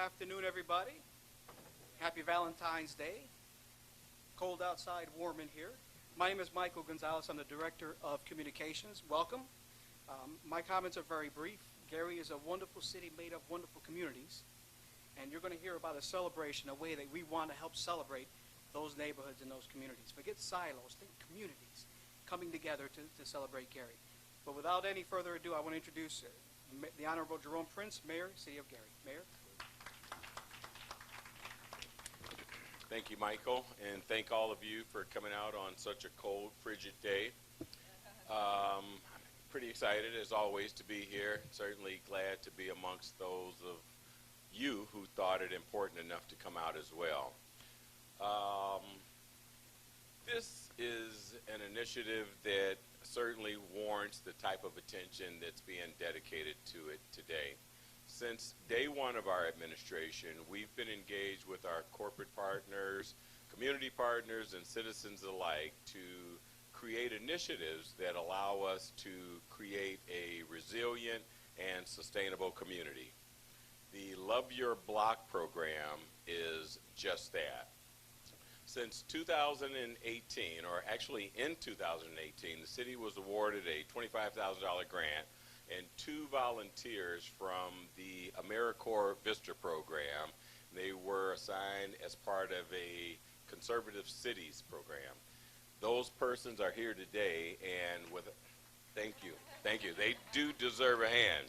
afternoon, everybody. Happy Valentine's Day. Cold outside, warm in here. My name is Michael Gonzalez. I'm the Director of Communications. Welcome. My comments are very brief. Gary is a wonderful city made of wonderful communities. And you're going to hear about a celebration, a way that we want to help celebrate those neighborhoods and those communities. Forget silos, think communities coming together to celebrate Gary. But without any further ado, I want to introduce the Honorable Jerome Prince, Mayor, City of Gary. Mayor. Thank you, Michael, and thank all of you for coming out on such a cold, frigid day. Pretty excited, as always, to be here. Certainly glad to be amongst those of you who thought it important enough to come out as well. This is an initiative that certainly warrants the type of attention that's being dedicated to it today. Since day one of our administration, we've been engaged with our corporate partners, community partners, and citizens alike to create initiatives that allow us to create a resilient and sustainable community. The Love Your Block program is just that. Since 2018, or actually in 2018, the city was awarded a $25,000 grant and 2 volunteers from the AmeriCorps Vista program. They were assigned as part of a conservative cities program. Those persons are here today, and thank you. They do deserve a hand.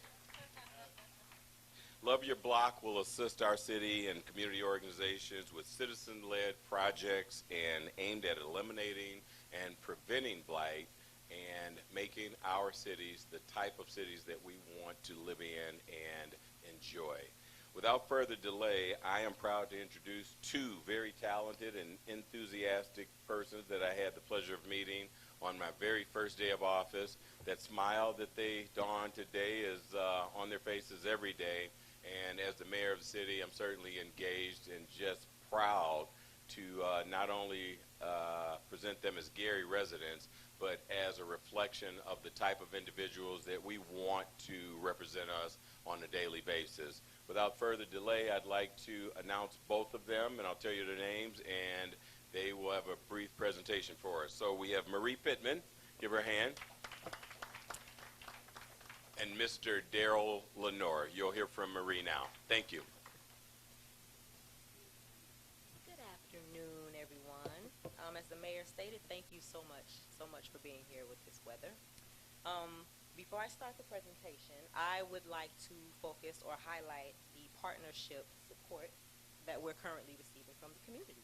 Love Your Block will assist our city and community organizations with citizen-led projects and aimed at eliminating and preventing blight and making our cities the type of cities that we want to live in and enjoy. Without further delay, I am proud to introduce 2 very talented and enthusiastic persons that I had the pleasure of meeting on my very first day of office. That smile that they don today is on their faces every day. And as the mayor of the city, I'm certainly engaged and just proud to not only present them as Gary residents, but as a reflection of the type of individuals that we want to represent us on a daily basis. Without further delay, I'd like to announce both of them, and I'll tell you their names, and they will have a brief presentation for us. So we have Marie Pittman, give her a hand, and Mr. Daryl Lenore. You'll hear from Marie now. Thank you. Good afternoon, everyone. As the mayor stated, thank you so much for being here with this weather. Before I start the presentation, I would like to focus or highlight the partnership support that we're currently receiving from the community.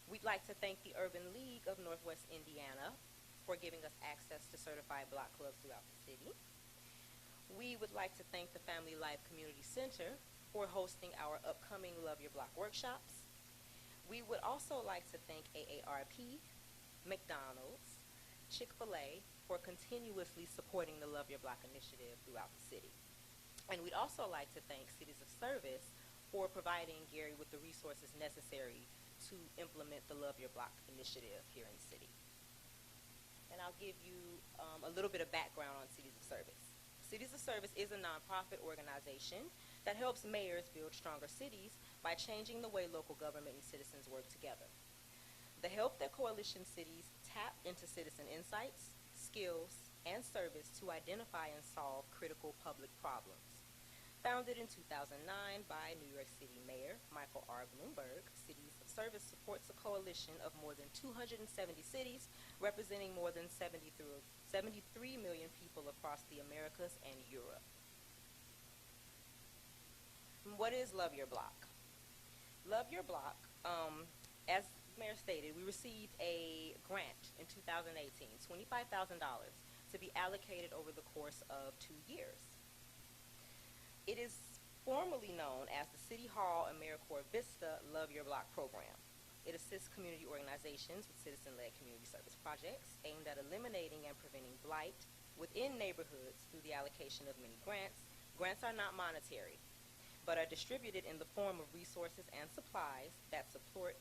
We'd like to thank the Urban League of Northwest Indiana for giving us access to certified block clubs throughout the city. We would like to thank the Family Life Community Center for hosting our upcoming Love Your Block workshops. We would also like to thank AARP, McDonald's, Chick-fil-A for continuously supporting the Love Your Block initiative throughout the city. And we'd also like to thank Cities of Service for providing Gary with the resources necessary to implement the Love Your Block initiative here in the city. And I'll give you a little bit of background on Cities of Service. Cities of Service is a nonprofit organization that helps mayors build stronger cities by changing the way local government and citizens work together. The help that coalition cities tap into citizen insights, skills, and service to identify and solve critical public problems. Founded in 2009 by New York City Mayor Michael R. Bloomberg, Cities of Service supports a coalition of more than 270 cities representing more than 73 million people across the Americas and Europe. What is Love Your Block? Love Your Block, as Mayor stated, we received a grant in 2018, $25,000 to be allocated over the course of 2 years. It is formally known as the City Hall AmeriCorps Vista Love Your Block program. It assists community organizations with citizen-led community service projects aimed at eliminating and preventing blight within neighborhoods through the allocation of many grants. Grants are not monetary, but are distributed in the form of resources and supplies that support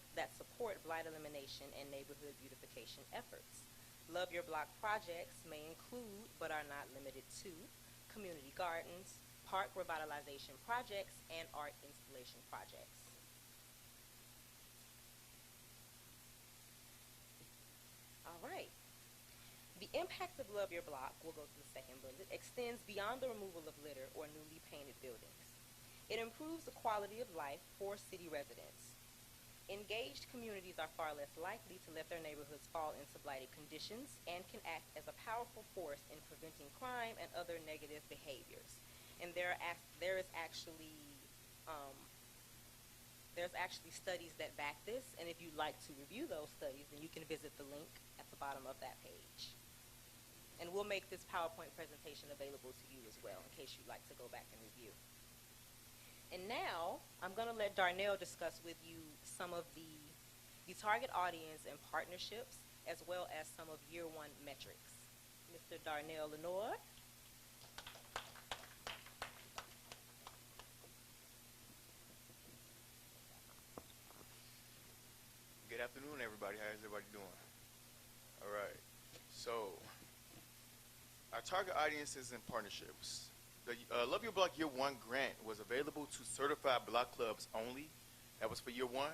blight elimination and neighborhood beautification efforts. Love Your Block projects may include, but are not limited to, community gardens, park revitalization projects, and art installation projects. All right. The impact of Love Your Block, we'll go to the second bullet, extends beyond the removal of litter or newly painted buildings. It improves the quality of life for city residents. Engaged communities are far less likely to let their neighborhoods fall into blighted conditions and can act as a powerful force in preventing crime and other negative behaviors. And there's actually studies that back this, and if you'd like to review those studies, then you can visit the link at the bottom of that page. And we'll make this PowerPoint presentation available to you as well in case you'd like to go back and review. And now, I'm going to let Darnell discuss with you some of the target audience and partnerships, as well as some of year one metrics. Mr. Darnell Lenore. Good afternoon, everybody. How's everybody doing? All right. So, our target audiences and partnerships. The Love Your Block Year 1 grant was available to certified block clubs only. That was for year 1.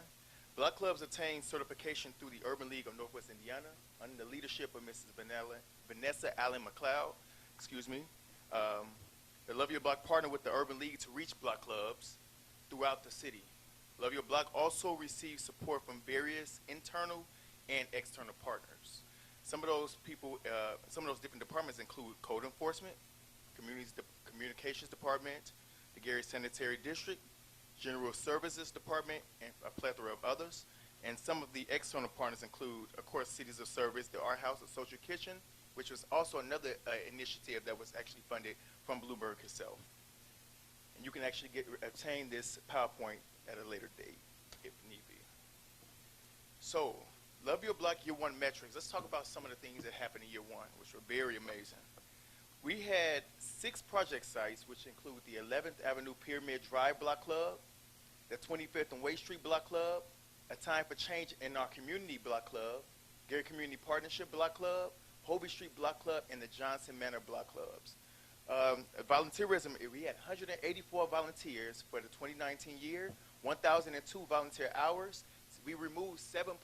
Block clubs attained certification through the Urban League of Northwest Indiana under the leadership of Mrs. VANESSA ALLEN-MCCLOUD. The Love Your Block partnered with the Urban League to reach block clubs throughout the city. Love Your Block also received support from various internal and external partners. Some of those people, some of those different departments include code enforcement, communications department, the Gary Sanitary District, General Services Department, and a plethora of others. And some of the external partners include, of course, Cities of Service, the Art House, the Social Kitchen, which was also another initiative that was actually funded from Bloomberg itself. And you can actually obtain this PowerPoint at a later date, if need be. So, Love Your Block Year 1 metrics. Let's talk about some of the things that happened in year 1, which were very amazing. We had 6 project sites, which include the 11th Avenue Pyramid Drive Block Club, the 25th and Way Street Block Club, A Time for Change in Our Community Block Club, Gary Community Partnership Block Club, Hovey Street Block Club, and the Johnson Manor Block Clubs. Volunteerism, we had 184 volunteers for the 2019 year, 1,002 volunteer hours. We removed 7.7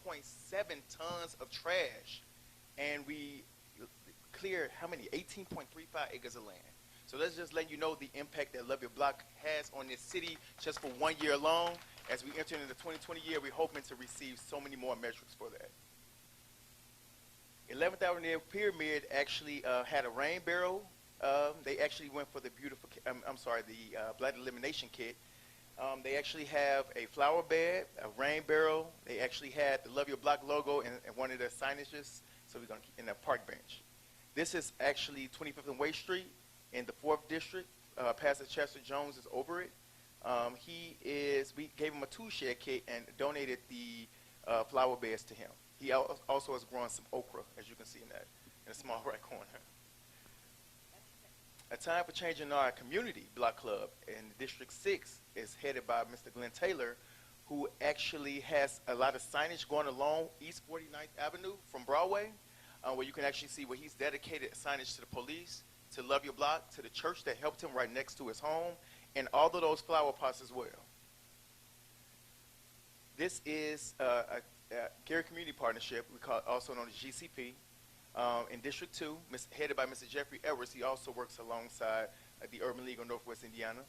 tons of trash, and we cleared how many? 18.35 acres of land. So let's just let you know the impact that Love Your Block has on this city just for 1 year alone. As we enter into the 2020 year, we're hoping to receive so many more metrics for that. 11th Avenue Pyramid actually had a rain barrel. They actually went for the blight elimination kit. They actually have a flower bed, a rain barrel. They actually had the Love Your Block logo and one of their signages. So we're going to keep in the park bench. This is actually 25th and Way Street in the 4th District. Pastor Chester Jones is over it. We gave him a tool shed kit and donated the flower beds to him. He also has grown some okra, as you can see in the small right corner. A Time for Change in Our Community Block Club in District 6 is headed by Mr. Glenn Taylor, who actually has a lot of signage going along East 49th Avenue from Broadway, where you can actually see where he's dedicated signage to the police, to Love Your Block, to the church that helped him right next to his home, and all of those flower pots as well. This is a Gary Community Partnership, we call it also known as GCP. In District 2, headed by Mr. Jeffrey Edwards. He also works alongside the Urban League of Northwest Indiana.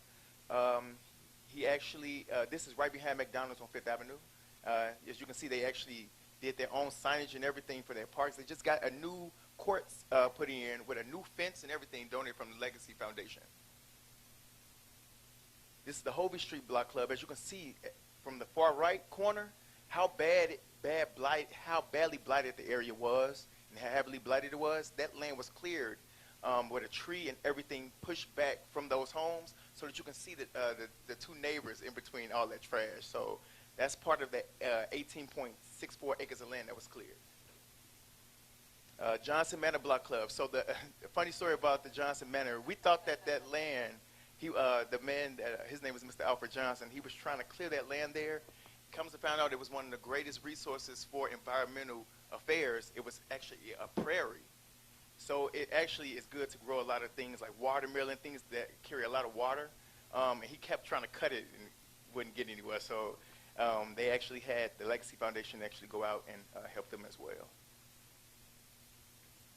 He actually, this is right behind McDonald's on 5th Avenue. As you can see, they actually did their own signage and everything for their parks. They just got a new court put in with a new fence and everything donated from the Legacy Foundation. This is the Hovey Street Block Club. As you can see from the far right corner, how badly blighted the area was and how heavily blighted it was. That land was cleared with a tree and everything pushed back from those homes so that you can see the two neighbors in between all that trash. So that's part of the 18.64 acres of land that was cleared. Johnson Manor Block Club. So the funny story about the Johnson Manor, we thought that land, the man, his name was Mr. Alfred Johnson, he was trying to clear that land there. Comes to find out it was one of the greatest resources for environmental affairs. It was actually a prairie. So it actually is good to grow a lot of things like watermelon, things that carry a lot of water. And he kept trying to cut it and wouldn't get anywhere. So they actually had the Legacy Foundation actually go out and help them as well.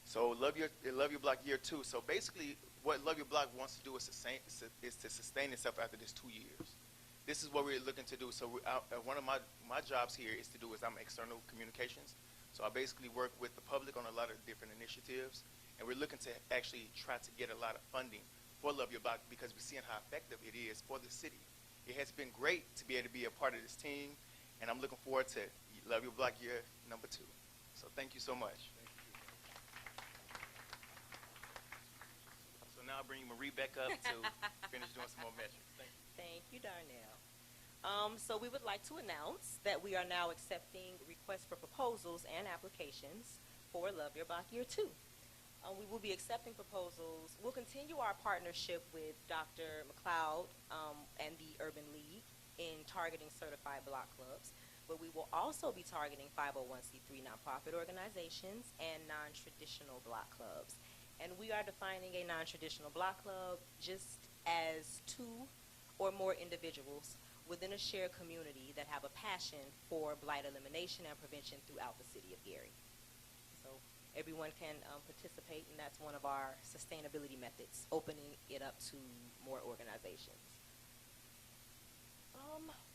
So Love Your Block Year 2. So basically what Love Your Block wants to do is to sustain itself after this 2 years. This is what we're looking to do. So one of my jobs here is I'm external communications. So I basically work with the public on a lot of different initiatives. And we're looking to actually try to get a lot of funding for Love Your Block because we're seeing how effective it is for the city. It has been great to be able to be a part of this team. And I'm looking forward to Love Your Block Year number 2. So thank you so much. So now I'll bring Marie back up to finish doing some more metrics. Thank you. Thank you, Darnell. So we would like to announce that we are now accepting requests for proposals and applications for Love Your Block Year 2. We will be accepting proposals. We'll continue our partnership with Dr. McLeod and the Urban League in targeting certified block clubs, but we will also be targeting 501c3 nonprofit organizations and non-traditional block clubs. And we are defining a non-traditional block club just as 2 or more individuals within a shared community that have a passion for blight elimination and prevention throughout the city of Gary. So everyone can participate, and that's one of our sustainability methods, opening it up to more organizations.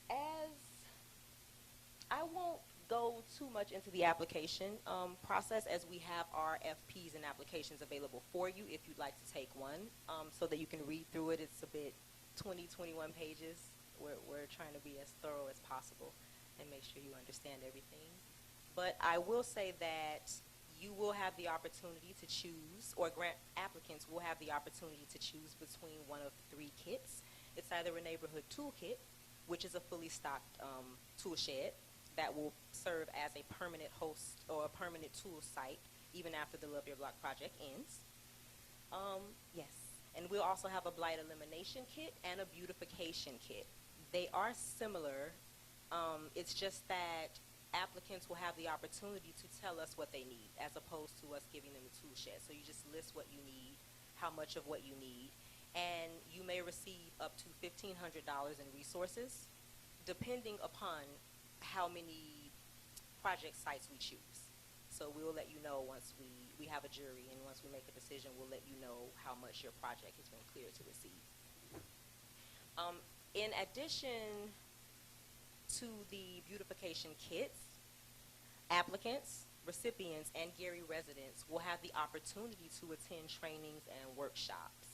As I won't go too much into the application process, as we have our FPs and applications available for you if you'd like to take one, so that you can read through it. It's a bit 21 pages. We're trying to be as thorough as possible and make sure you understand everything. But I will say that you will have the opportunity to choose, or grant applicants will have the opportunity to choose between one of 3 kits. It's either a neighborhood toolkit, which is a fully stocked tool shed that will serve as a permanent host or a permanent tool site even after the Love Your Block project ends. Yes, and we'll also have a blight elimination kit and a beautification kit. They are similar. It's just that applicants will have the opportunity to tell us what they need as opposed to us giving them the tool shed. So you just list what you need, how much of what you need, and you may receive up to $1,500 in resources depending upon how many project sites we choose. So we will let you know once we have a jury, and once we make a decision, we'll let you know how much your project has been cleared to receive. In addition to the beautification kits, applicants, recipients, and Gary residents will have the opportunity to attend trainings and workshops.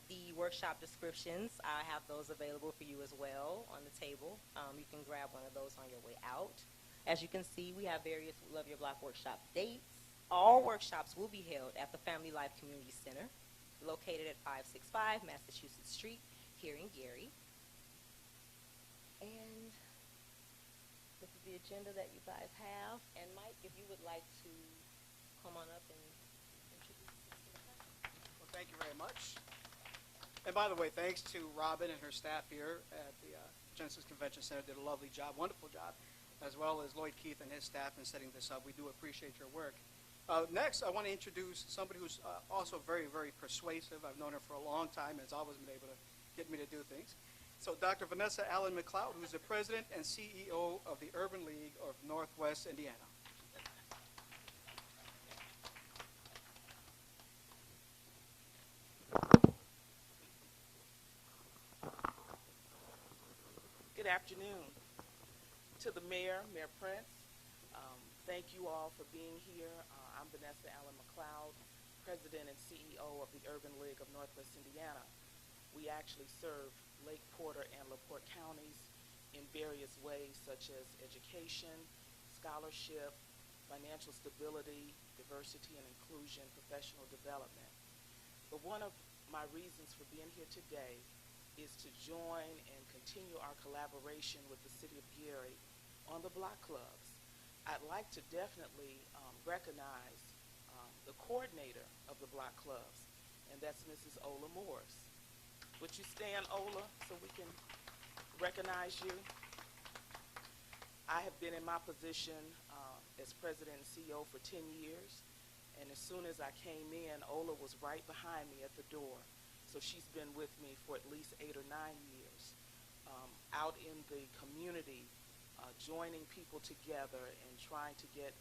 The workshop descriptions, I have those available for you as well on the table. You can grab one of those on your way out. As you can see, we have various Love Your Block workshop dates. All workshops will be held at the Family Life Community Center, located at 565 Massachusetts Street, here in Gary. And this is the agenda that you guys have. And Mike, if you would like to come on up and introduce us to the class. Well, thank you very much. And by the way, thanks to Robin and her staff here at the Genesis Convention Center. Did a lovely job, wonderful job, as well as Lloyd Keith and his staff in setting this up. We do appreciate your work. Next, I want to introduce somebody who's also very, very persuasive. I've known her for a long time and has always been able to get me to do things. So Dr. VANESSA ALLEN-MCCLOUD, who's the president and CEO of the Urban League of Northwest Indiana. Good afternoon to the Mayor, Mayor Prince. Thank you all for being here. I'm VANESSA ALLEN-MCCLOUD, President and CEO of the Urban League of Northwest Indiana. We actually serve Lake Porter and LaPorte counties in various ways, such as education, scholarship, financial stability, diversity and inclusion, professional development. But one of my reasons for being here today is to join and continue our collaboration with the City of Gary on the block clubs. I'd like to definitely recognize the coordinator of the block clubs, and that's Mrs. Ola Morris. Would you stand, Ola, so we can recognize you? I have been in my position as president and CEO for 10 years, And as soon as I came in, Ola was right behind me at the door. So she's been with me for at least 8 or 9 years, out in the community, joining people together and trying to get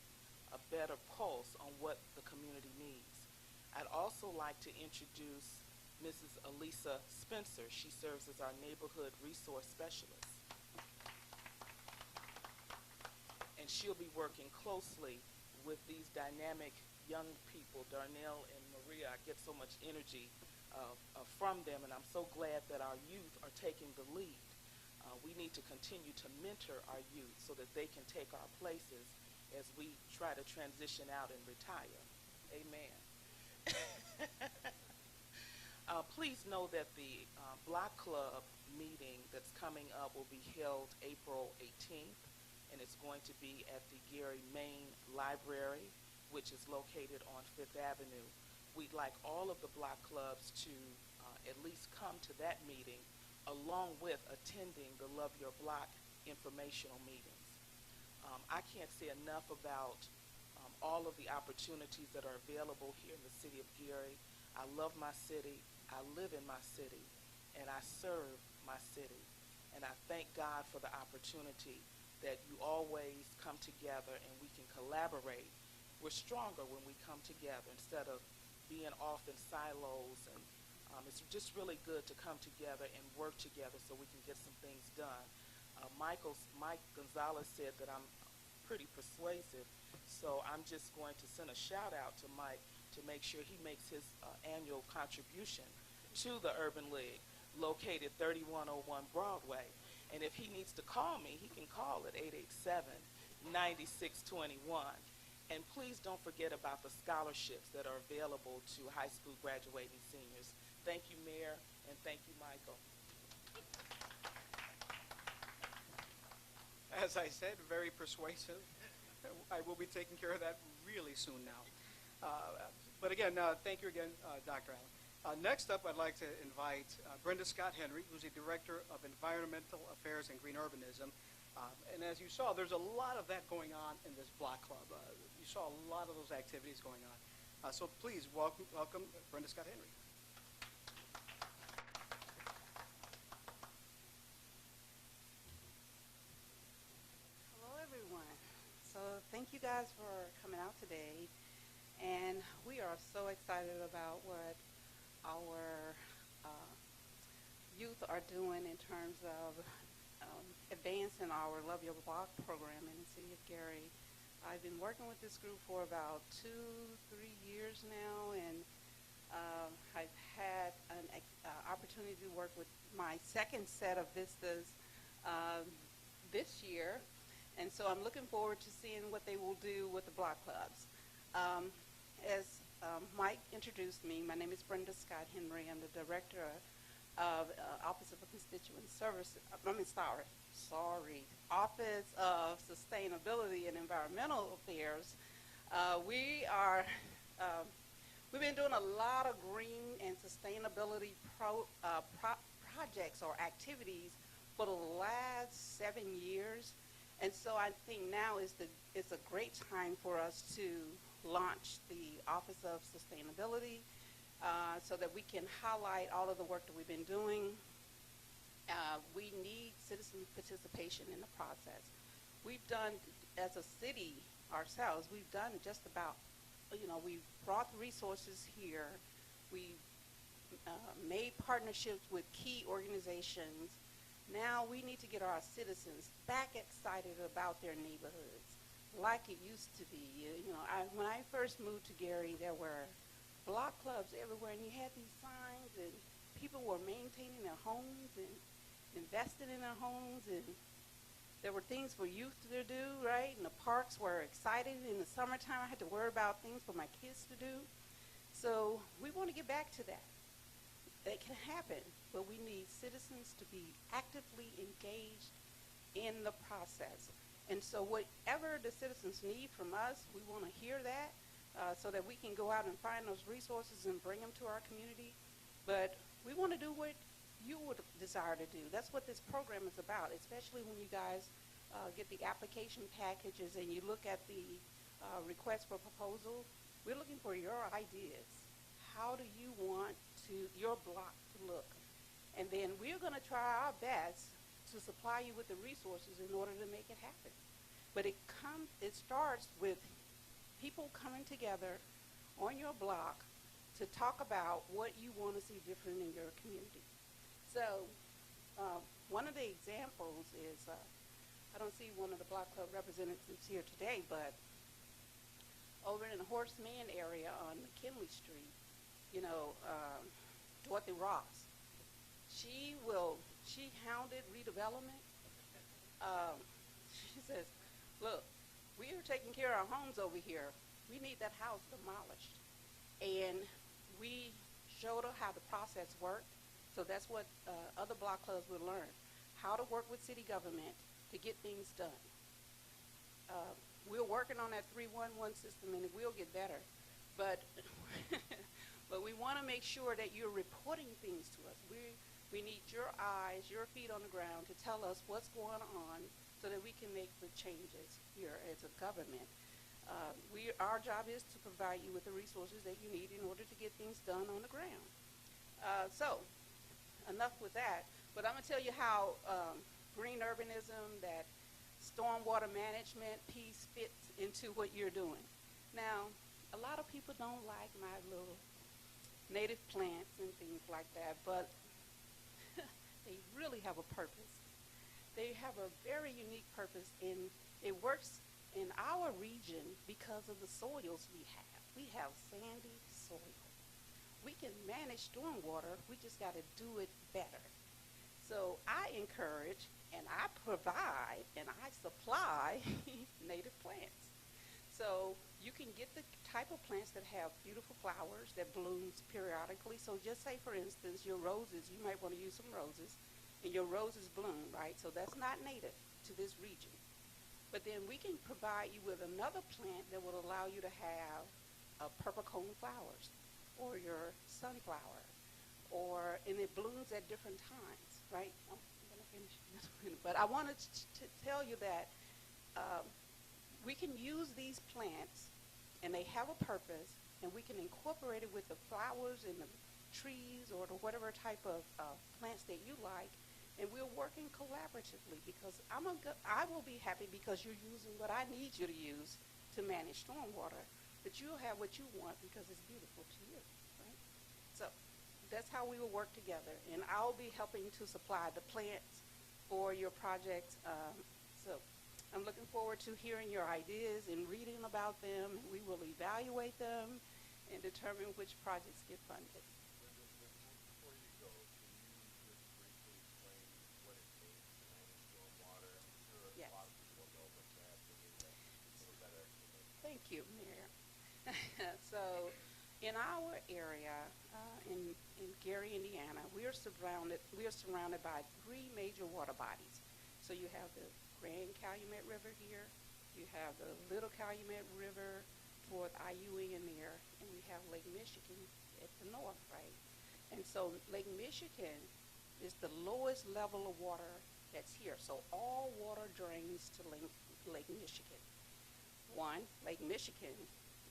a better pulse on what the community needs. I'd also like to introduce Mrs. Elisa Spencer. She serves as our neighborhood resource specialist. And she'll be working closely with these dynamic young people, Darnell and Maria. I get so much energy from them, and I'm so glad that our youth are taking the lead. We need to continue to mentor our youth so that they can take our places as we try to transition out and retire. Amen. Please know that the Block Club meeting that's coming up will be held April 18th, and it's going to be at the Gary Main Library, which is located on Fifth Avenue. We'd like all of the block clubs to at least come to that meeting, along with attending the Love Your Block informational meetings. I can't say enough about all of the opportunities that are available here in the city of Gary. I love my city, I live in my city, and I serve my city. And I thank God for the opportunity that you always come together and we can collaborate. We're stronger when we come together instead of being off in silos, and it's just really good to come together and work together so we can get some things done. Mike Gonzalez said that I'm pretty persuasive, so I'm just going to send a shout out to Mike to make sure he makes his annual contribution to the Urban League, located 3101 Broadway. And if he needs to call me, he can call at 887-9621. And please don't forget about the scholarships that are available to high school graduating seniors. Thank you, Mayor, and thank you, Michael. As I said, very persuasive. I will be taking care of that really soon now. But again, thank you again, Dr. Allen. Next up, I'd like to invite Brenda Scott Henry, who's the Director of Environmental Affairs and Green Urbanism. And as you saw, there's a lot of that going on in this block club. You saw a lot of those activities going on. So please welcome Brenda Scott Henry. Hello, everyone. So thank you guys for coming out today. And we are so excited about what our youth are doing in terms of advancing our Love Your Block program in the city of Gary. I've been working with this group for about 2-3 years now, and I've had an opportunity to work with my second set of vistas this year, and so I'm looking forward to seeing what they will do with the block clubs. As Mike introduced me, my name is Brenda Scott Henry. I'm the Director of Office of Constituent Services, Office of Sustainability and Environmental Affairs. We've been doing a lot of green and sustainability projects or activities for the last 7 years, and so I think now is a great time for us to launch the Office of Sustainability so that we can highlight all of the work that we've been doing. We need citizen participation in the process. We've done, as a city ourselves, we've done just about, we've brought the resources here. We've made partnerships with key organizations. Now we need to get our citizens back excited about their neighborhoods like it used to be. When I first moved to Gary, there were block clubs everywhere, and you had these signs, and people were maintaining their homes and investing in their homes, and there were things for youth to do, right? And the parks were exciting. In the summertime, I had to worry about things for my kids to do. So we want to get back to that. It can happen, but we need citizens to be actively engaged in the process. And so whatever the citizens need from us, we want to hear that so that we can go out and find those resources and bring them to our community. But we want to do what you would desire to do. That's what this program is about, especially when you guys get the application packages and you look at the request for proposal. We're looking for your ideas. How do you want your block to look? And then we're going to try our best to supply you with the resources in order to make it happen. But it starts with people coming together on your block to talk about what you want to see different in your community. So one of the examples is, I don't see one of the block club representatives here today, but over in the Horace Mann area on McKinley Street, Dorothy Ross, she hounded redevelopment. She says, look, we are taking care of our homes over here. We need that house demolished. And we showed her how the process worked. So that's what other block clubs will learn, how to work with city government to get things done. We're working on that 311 system, and it will get better. But but we want to make sure that you're reporting things to us. We need your eyes, your feet on the ground to tell us what's going on so that we can make the changes here as a government. Our job is to provide you with the resources that you need in order to get things done on the ground. So enough with that, but I'm going to tell you how green urbanism, that stormwater management piece fits into what you're doing. Now, a lot of people don't like my little native plants and things like that, but they really have a purpose. They have a very unique purpose, and it works in our region because of the soils we have. We have sandy soil. We can manage stormwater, we just got to do it better. So I encourage, and I provide, and I supply native plants. So you can get the type of plants that have beautiful flowers that blooms periodically. So just say, for instance, your roses, you might want to use some roses, and your roses bloom, right? So that's not native to this region. But then we can provide you with another plant that will allow you to have purple cone flowers, or your sunflower, and it blooms at different times, right? I'm going to finish this one. But I wanted to tell you that we can use these plants, and they have a purpose, and we can incorporate it with the flowers and the trees or the whatever type of plants that you like, and we're working collaboratively because I will be happy because you're using what I need you to use to manage stormwater, but you'll have what you want because it's beautiful to you, right? So that's how we will work together, and I'll be helping to supply the plants for your projects. So I'm looking forward to hearing your ideas and reading about them. We will evaluate them and determine which projects get funded. Before you go, can you just briefly explain what it means to manage stormwater? I'm sure Yes. a lot of people don't know, but perhaps they need a little better explanation. Thank you, Mayor. So in our area, in Gary, Indiana, we are surrounded by 3 major water bodies. So you have the Grand Calumet River here, you have the Little Calumet River toward Ewing and there, and we have Lake Michigan at the north, right? And so Lake Michigan is the lowest level of water that's here. So all water drains to Lake Michigan. Lake Michigan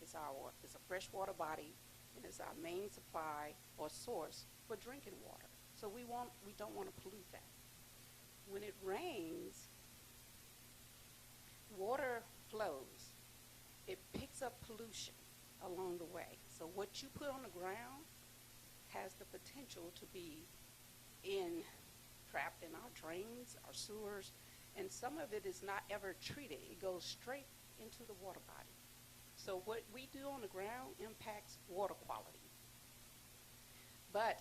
is a freshwater body, and it's our main supply or source for drinking water. So we don't want to pollute that. When it rains, water flows. It picks up pollution along the way. So what you put on the ground has the potential to be trapped in our drains, our sewers, and some of it is not ever treated. It goes straight into the water body. So what we do on the ground impacts water quality. But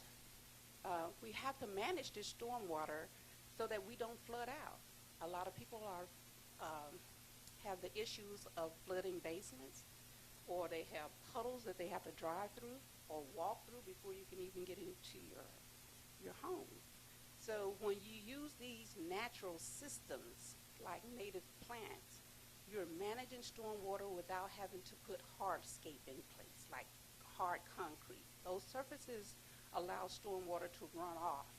we have to manage this stormwater so that we don't flood out. A lot of people have the issues of flooding basements, or they have puddles that they have to drive through or walk through before you can even get into your home. So when you use these natural systems like native plants, you're managing stormwater without having to put hardscape in place, like hard concrete. Those surfaces allow stormwater to run off.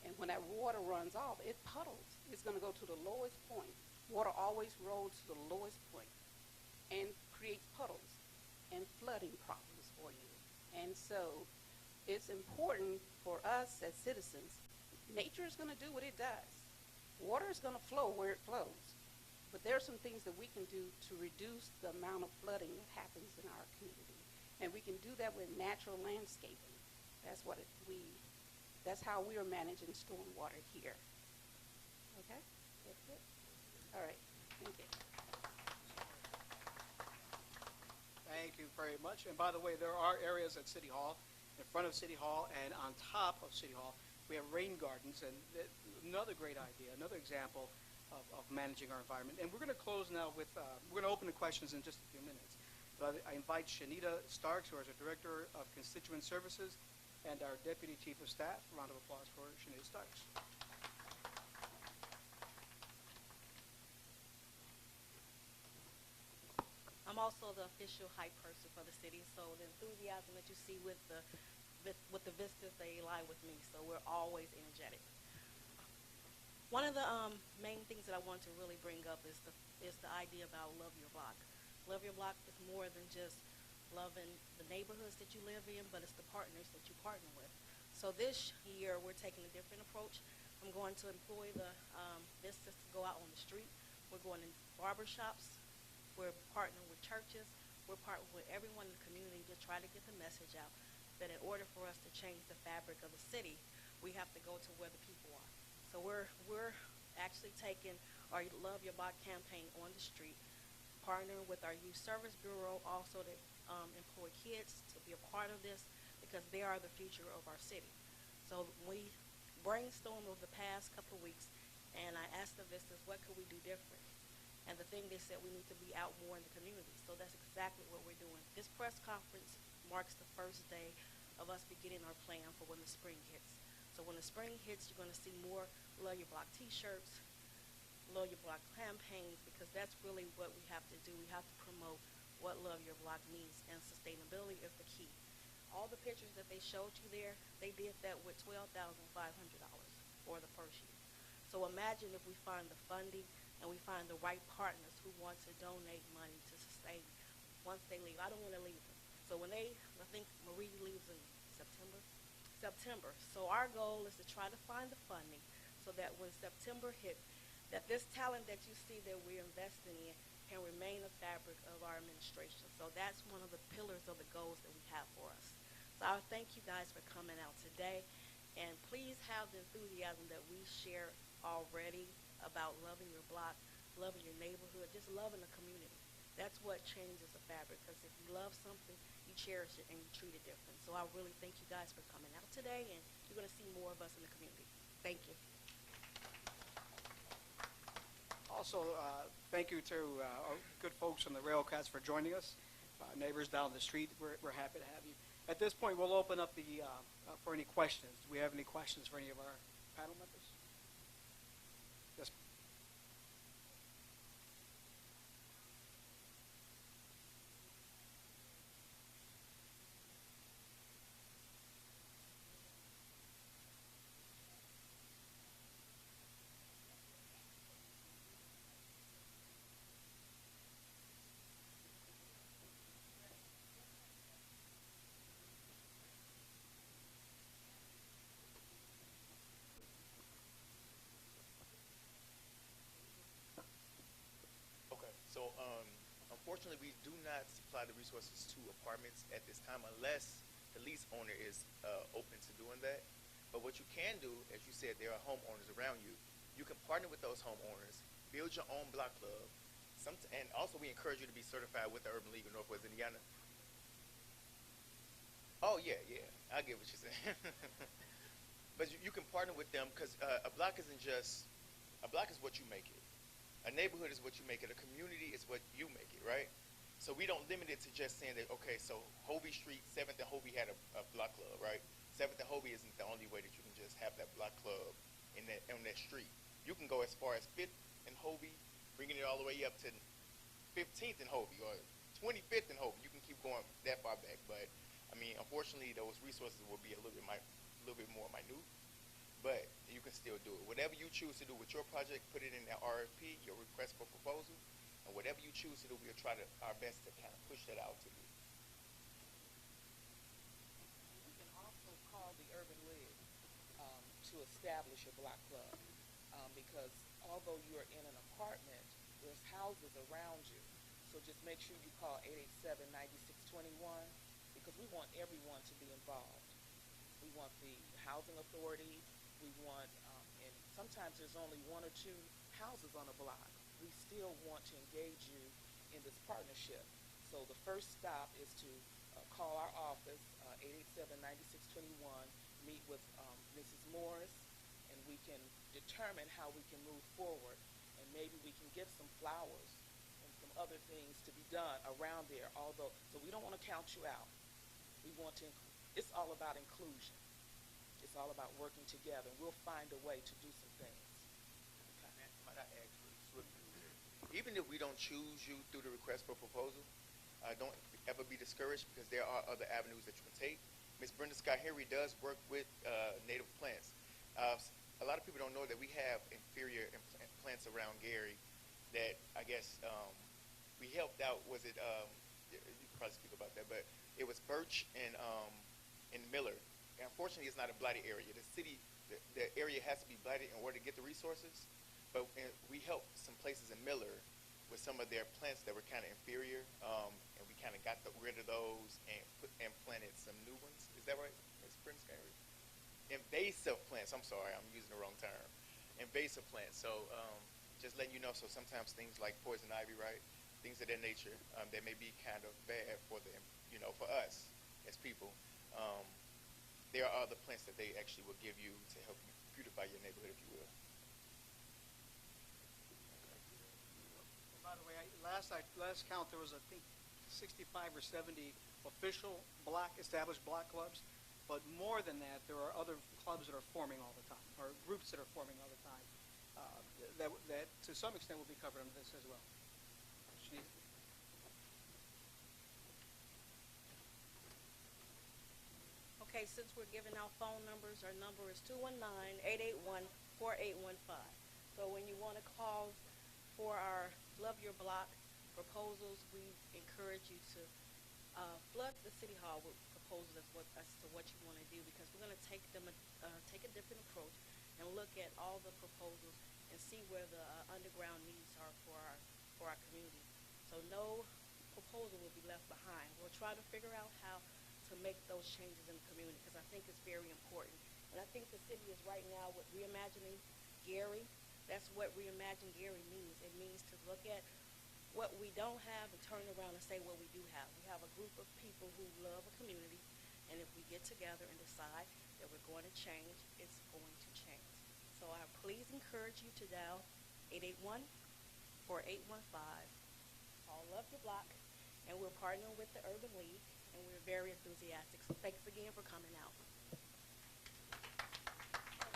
And when that water runs off, it puddles. It's going to go to the lowest point. Water always rolls to the lowest point and creates puddles. and flooding problems for you. And so it's important for us as citizens. Nature is going to do what it does. Water is going to flow where it flows. But there are some things that we can do to reduce the amount of flooding that happens in our community. And we can do that with natural landscaping. That's how we are managing stormwater here. Okay? That's it? All right. Thank you. Thank you very much. And by the way, there are areas at City Hall, in front of City Hall and on top of City Hall, we have rain gardens, and another great idea, another example of managing our environment. And we're going to close now with, we're going to open the questions in just a few minutes. But I invite Shanita Starks, who is our Director of Constituent Services, and our Deputy Chief of Staff. A round of applause for Shanita Starks. I'm also the official hype person for the city, so the enthusiasm that you see with the visitors, they lie with me, so we're always energetic. One of the main things that I want to really bring up is the idea about love your block. Love your block is more than just loving the neighborhoods that you live in, but it's the partners that you partner with. So this year we're taking a different approach. I'm going to employ the visitors to go out on the street. We're going in barber shops. We're partnering with churches. We're partnering with everyone in the community to try to get the message out that in order for us to change the fabric of the city, we have to go to where the people are. So we're actually taking our Love Your Block campaign on the street, partnering with our Youth Service Bureau also to employ kids to be a part of this because they are the future of our city. So we brainstormed over the past couple of weeks, and I asked the visitors, what could we do different? And the thing they said, we need to be out more in the community. So that's exactly what we're doing. This press conference marks the first day of us beginning our plan for when the spring hits. So when the spring hits, you're going to see more Love Your Block t-shirts, Love Your Block campaigns, because that's really what we have to do. We have to promote what Love Your Block means, and sustainability is the key. All the pictures that they showed you there, they did that with $12,500 for the first year. So imagine if we find the funding and we find the right partners who want to donate money to sustain once they leave. I don't want to leave them. So when I think Marie leaves in September. So our goal is to try to find the funding so that when September hits, that this talent that you see that we're investing in can remain a fabric of our administration. So that's one of the pillars of the goals that we have for us. So I thank you guys for coming out today, and please have the enthusiasm that we share already about loving your block, loving your neighborhood, just loving the community. That's what changes the fabric, because if you love something, you cherish it and you treat it different. So I really thank you guys for coming out today, and you're going to see more of us in the community. Thank you. Also, thank you to our good folks from the Railcats for joining us. Neighbors down the street, we're happy to have you. At this point, we'll open up for any questions. Do we have any questions for any of our panel members? Yes. So unfortunately, we do not supply the resources to apartments at this time unless the lease owner is open to doing that. But what you can do, as you said, there are homeowners around you. You can partner with those homeowners, build your own block club, and also we encourage you to be certified with the Urban League of Northwest Indiana. Oh, yeah, I get what you're saying. But you can partner with them because a block isn't just, a block is what you make it. A neighborhood is what you make it. A community is what you make it, right? So we don't limit it to just saying that, okay, so Hovey Street, 7th and Hovey had a block club, right? 7th and Hovey isn't the only way that you can just have that block club on that street. You can go as far as 5th and Hovey, bringing it all the way up to 15th and Hovey or 25th and Hovey. You can keep going that far back. But, I mean, unfortunately, those resources will be a little bit more minute. But you can still do it. Whatever you choose to do with your project, put it in that RFP, your request for proposal, and whatever you choose to do, we'll try our best to kind of push that out to you. establish your block club, because although you're in an apartment, there's houses around you. So just make sure you call 887-9621 because we want everyone to be involved. We want the housing authority. We want, and sometimes there's only one or two houses on a block. We still want to engage you in this partnership. So the first stop is to call our office, 887-9621, meet with Mrs. Morris, and we can determine how we can move forward. And maybe we can get some flowers and some other things to be done around there. Although, so we don't want to count you out. We want to, it's all about inclusion. It's all about working together, and we'll find a way to do some things. Okay. Might I ask really swiftly? Even if we don't choose you through the request for proposal, don't ever be discouraged because there are other avenues that you can take. Ms. Brenda Scott Henry does work with native plants. A lot of people don't know that we have inferior plants around Gary that I guess we helped out. Was it, you can probably speak about that, but it was birch and Miller. And unfortunately, it's not a blighted area. The city, the area has to be blighted in order to get the resources. But we helped some places in Miller with some of their plants that were kind of inferior, and we kind of got rid of those and planted some new ones. Is that right, Ms. Brenda Scott Henry? Invasive plants. I'm sorry, I'm using the wrong term. Invasive plants. So just letting you know. So sometimes things like poison ivy, right? Things of that nature that may be kind of bad for the, for us as people. There are other plants that they actually will give you to help you beautify your neighborhood, if you will. By the way, last count, there was, I think, 65 or 70 official established block clubs. But more than that, there are other clubs that are forming all the time, or groups that are forming all the time, that to some extent will be covered under this as well. Shanita? Okay, since we're giving out phone numbers, our number is 219-881-4815. So when you want to call for our Love Your Block proposals, we encourage you to flood the City Hall with proposals as to what you want to do, because we're going to take a different approach and look at all the proposals and see where the underground needs are for our community. So no proposal will be left behind. We'll try to figure out how to make those changes in the community, because I think it's very important. And I think the city is right now with reimagining Gary. That's what reimagine Gary means. It means to look at what we don't have and turn around and say what we do have. We have a group of people who love a community, and if we get together and decide that we're going to change, it's going to change. So I please encourage you to dial 881-4815. Call Love Your Block, and we're partnering with the Urban League, and we're very enthusiastic. So thanks again for coming out.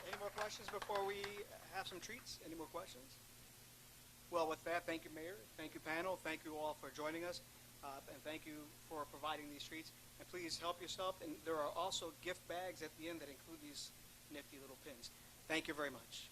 Any more questions before we have some treats? Any more questions? Well, with that, thank you, Mayor. Thank you, panel. Thank you all for joining us. And thank you for providing these treats. And please help yourself. And there are also gift bags at the end that include these nifty little pins. Thank you very much.